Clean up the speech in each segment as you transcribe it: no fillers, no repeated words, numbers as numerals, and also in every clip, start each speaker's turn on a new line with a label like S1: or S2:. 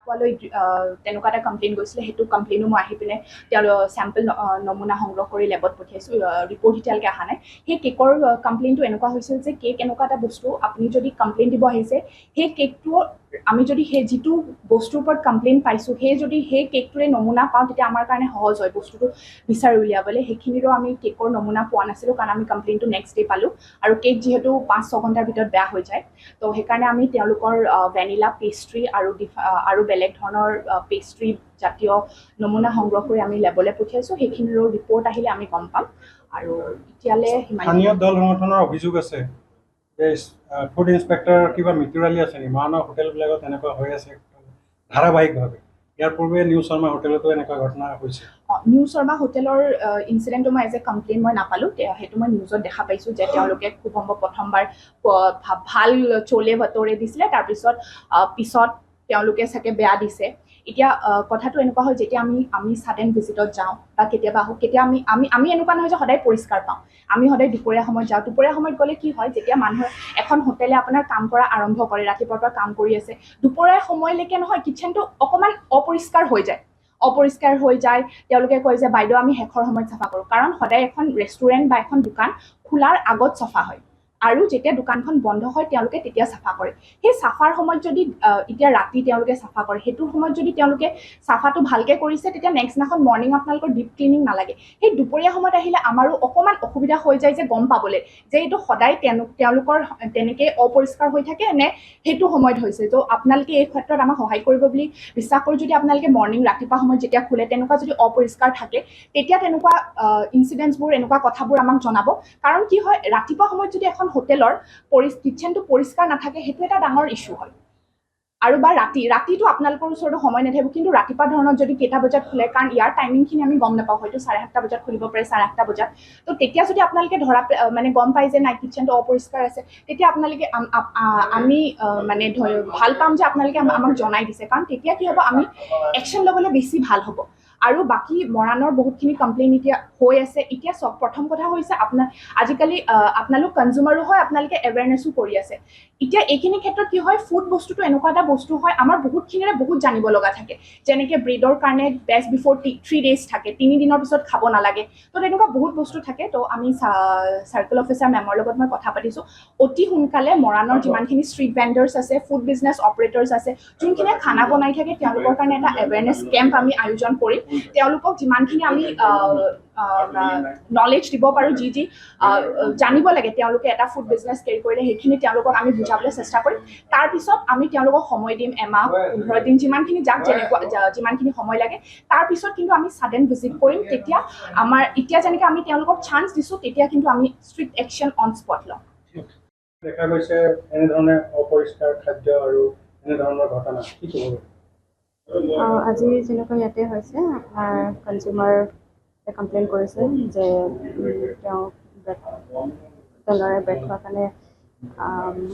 S1: পোৱালৈ তেনেকুৱা এটা কমপ্লেইন গৈছিলে সেইটো কমপ্লেইনো মই আহি পিনে চেম্পল নমুনা সংগ্ৰহ কৰি লেবত পঠিয়াইছোঁ ৰিপৰ্ট এতিয়ালৈকে অহা নাই সেই কেকৰ কমপ্লেইনটো এনেকুৱা হৈছিল যে কেক এনেকুৱা এটা বস্তু আপুনি যদি কমপ্লেইন দিব আহিছে সেই কেকটো আমি যদি সেই যিটো বস্তুৰ ওপৰত কমপ্লেইন পাইছোঁ সেই কেকটোৰে নমুনা পাওঁ তেতিয়া আমাৰ কাৰণে সহজ হয় বস্তুটো বিচাৰি উলিয়াবলৈ সেইখিনিৰো আমি কেকৰ নমুনা পোৱা নাছিলোঁ কাৰণ আমি কমপ্লেইনটো নেক্সট ডে পালোঁ আৰু কেক যিহেতু 5-6 ঘণ্টাৰ ভিতৰত বেয়া হৈ যায় তো সেইকাৰণে আমি তেওঁলোকৰ ভেনিলা পেষ্ট্ৰি আৰু বেলেগ ধৰণৰ পেষ্ট্ৰি জাতীয় নমুনা সংগ্ৰহ কৰি আমি লেবলে পঠিয়াইছোঁ সেইখিনিৰো ৰিপৰ্ট আহিলে আমি গম পাম আৰু এতিয়ালৈ
S2: স্থানীয় দল সংগঠনৰ অভিযোগ আছে যে ফুড ইন্সপেক্টৰ কিবা মিতুৰালি আছে নেকি মৰাণৰ হোটেলবিলাকত এনেকুৱা হৈ আছে ধাৰাবাহিকভাৱে ইয়াৰ পূৰ্বে নিউ শৰ্মা হোটেলতো এনেকুৱা ঘটনা হৈছে
S1: নিউ শৰ্মা হোটেলৰ ইনচিডেণ্টটো মই এজ এ কমপ্লেইন মই নাপালোঁ সেইটো মই নিউজত দেখা পাইছোঁ যে তেওঁলোকে খুব সম্ভৱ প্ৰথমবাৰ ভাল চলে ভটোৰে দিছিলে তাৰপিছত পিছত তেওঁলোকে চাগে বেয়া দিছে এতিয়া কথাটো এনেকুৱা হয় যেতিয়া আমি ছাডেন ভিজিটত যাওঁ বা কেতিয়াবা আহোঁ কেতিয়া আমি এনেকুৱা নহয় যে সদায় পৰিষ্কাৰ পাওঁ আমি সদায় দুপৰীয়া সময়ত যাওঁ দুপৰীয়া সময়ত গ'লে কি হয় যেতিয়া মানুহে এখন হোটেলে আপোনাৰ কাম কৰা আৰম্ভ কৰে ৰাতিপুৱাৰ পৰা কাম কৰি আছে দুপৰীয়া সময়লৈকে নহয় কিটচেনটো অকণমান অপৰিষ্কাৰ হৈ যায় তেওঁলোকে কয় যে বাইদেউ আমি শেষৰ সময়ত চাফা কৰোঁ কাৰণ সদায় এখন ৰেষ্টুৰেণ্ট বা এখন দোকান খোলাৰ আগত চাফা হয় আৰু যেতিয়া দোকানখন বন্ধ হয় তেওঁলোকে তেতিয়া চাফা কৰে সেই চাফাৰ সময়ত যদি এতিয়া ৰাতি তেওঁলোকে চাফা কৰে সেইটো সময়ত যদি তেওঁলোকে চাফাটো ভালকৈ কৰিছে তেতিয়া নেক্সট দিনাখন মৰ্ণিং আপোনালোকৰ ডিপ ক্লিনিং নালাগে সেই দুপৰীয়া সময়ত আহিলে আমাৰো অকণমান অসুবিধা হৈ যায় যে গম পাবলৈ যে এইটো সদায় তেওঁলোকৰ তেনেকৈ অপৰিষ্কাৰ হৈ থাকে নে সেইটো সময়ত হৈছে তো আপোনালোকে এই ক্ষেত্ৰত আমাক সহায় কৰিব বুলি বিশ্বাস কৰোঁ যদি আপোনালোকে মৰ্ণিং ৰাতিপুৱা সময়ত যেতিয়া খোলে তেনেকুৱা যদি অপৰিষ্কাৰ থাকে তেতিয়া তেনেকুৱা ইনচিডেণ্টছবোৰ এনেকুৱা কথাবোৰ আমাক জনাব কাৰণ কি হয় ৰাতিপুৱা সময়ত যদি এখন হোটেলৰ কিটচেনটো পৰিষ্কাৰ নাথাকে সেইটো এটা ডাঙৰ ইছ্যু হয় আৰু বা ৰাতিটো আপোনালোকৰ ওচৰতো সময় নাথাকিব কিন্তু ৰাতিপুৱা ধৰণত যদি কেইটা বজাত খোলে কাৰণ ইয়াৰ টাইমিংখিনি আমি গম নাপাওঁ হয়তো 7:30 বজাত খুলিব পাৰে 8:30 বজাত তো তেতিয়া যদি আপোনালোকে মানে গম পায় যে নাই কিটচেনটো অপৰিষ্কাৰ আছে তেতিয়া আপোনালোকে আমি মানে ভাল পাম যে আপোনালোকে আমাক জনাই দিছে কাৰণ তেতিয়া কি হ'ব আমি একশ্যন ল'বলৈ বেছি ভাল হ'ব আৰু বাকী মৰাণৰ বহুতখিনি কমপ্লেইন এতিয়া হৈ আছে এতিয়া চব প্ৰথম কথা হৈছে আজিকালি আপোনালোক কনজিউমাৰো হয় আপোনালোকে এৱেৰনেছো কৰি আছে এতিয়া এইখিনি ক্ষেত্ৰত কি হয় ফুড বস্তুটো এনেকুৱা এটা বস্তু হয় আমাৰ বহুতখিনিৰে বহুত জানিব লগা থাকে যেনেকৈ ব্ৰেডৰ কাৰণে বেষ্ট বিফ'ৰ 3 days থাকে 3 দিনৰ পিছত খাব নালাগে তো তেনেকুৱা বহুত বস্তু থাকে তো আমি চাৰ্কেল অফিচাৰ মেমৰ লগত মই কথা পাতিছোঁ অতি সোনকালে মৰাণৰ যিমানখিনি ষ্ট্ৰীট ভেণ্ডাৰ্ছ আছে ফুড বিজনেছ অপাৰেটৰ্ছ আছে যোনখিনিয়ে খানা বনাই থাকে তেওঁলোকৰ কাৰণে এটা এৱেৰনেছ কেম্প আমি আয়োজন কৰিম তেওঁলোকক যিমানখিনি আমি নলেজ দিব পাৰোঁ যি জানিব লাগে তেওঁলোকে এটা ফুড বিজনেছ কেৰি কৰিলে সেইখিনি তেওঁলোকক আমি বুজাবলৈ চেষ্টা কৰিম তাৰপিছত আমি তেওঁলোকক সময় দিম এমাহ 15 দিন যিমানখিনি যিমানখিনি সময় লাগে তাৰপিছত কিন্তু আমি ছাডেন ভিজিট কৰিম তেতিয়া এতিয়া যেনেকৈ আমি তেওঁলোকক চান্স দিছোঁ তেতিয়া কিন্তু আমি ষ্ট্ৰিক্ট একশ্যন অন স্পট ল'ম
S2: দেখা গৈছে এনেধৰণে অপৰিষ্কাৰ খাদ্য আৰু এনেধৰণৰ ঘটনা কি ক'ব
S3: আজি যেনেকৈ ইয়াতে হৈছে আপোনাৰ কনজিউমাৰ কমপ্লেইন কৰিছে যে তেওঁ ল'ৰাই ব্ৰেড খোৱাৰ কাৰণে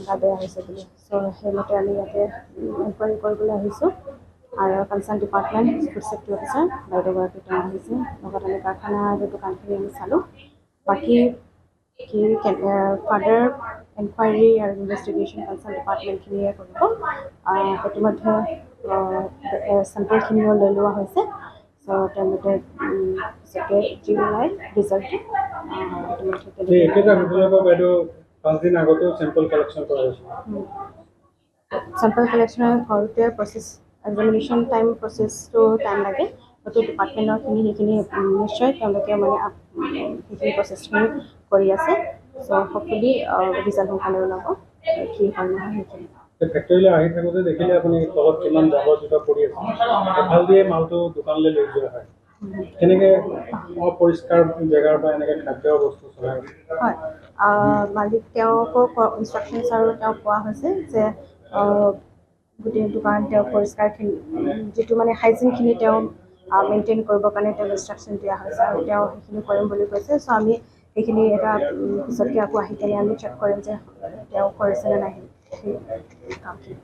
S3: গা বেয়া হৈছে বুলি চ' সেইমতে আমি ইয়াতে ইনকুৱাৰী কৰিবলৈ আহিছোঁ আৰু concern department food safety officer বাইদেউগৰাকী তেওঁ আহিছে লগত আমি কাৰখানা আৰু দোকানখিনি আমি চালোঁ বাকী ফাৰ্ডাৰ এনকুৱাৰী আৰু ইনভেষ্টিগেশ্যন কনচাৰ্ণ ডিপাৰ্টমেণ্টখিনিয়ে কৰিব ইতিমধ্যে চেম্পলখিনিও লৈ লোৱা হৈছে চ' তেওঁলোকে পিছতে যি ওলাই ৰিজাল্টটো চেম্পল কালেকশ্যন কৰোঁতে প্ৰচেছ এক্সামিনেশ্যন প্ৰচেছটো টাইম লাগে গতিকে ডিপাৰ্টমেণ্টৰখিনি সেইখিনি নিশ্চয় তেওঁলোকে মানে সেইখিনি প্ৰচেছখিনি কৰি আছে চ' হপফুলি ৰিজাল্ট সোনকালে ওলাব কি হয় নহয় সেইখিনি
S2: ফেক্টৰীলৈ আহি থাকোঁতে দেখিলে আপুনি তলত কিমান জাবৰ জোঁথৰ পৰি আছে এফাল দিয়ে মালটো দোকানলৈ লৈ যোৱা হয় কেনেকৈ অপৰিষ্কাৰ জেগাৰ পৰা এনেকৈ খাদ্য বস্তু চলাই
S3: হয় মালিক তেওঁকো ইনষ্ট্ৰাকশ্যনছ আৰু তেওঁক কোৱা হৈছে যে গোটেই দোকান তেওঁ পৰিষ্কাৰখিনি যিটো মানে হাইজিনখিনি তেওঁ মেইনটেইন কৰিবৰ কাৰণে তেওঁ ইনষ্ট্ৰাকশ্যন দিয়া হৈছে আৰু তেওঁ সেইখিনি কৰিম বুলি কৈছে চ' আমি সেইখিনি এটা পিছতকৈ আকৌ আহি কেনে আমি চেক কৰিম যে তেওঁ কৰিছেনে নাই সেই কামখিনি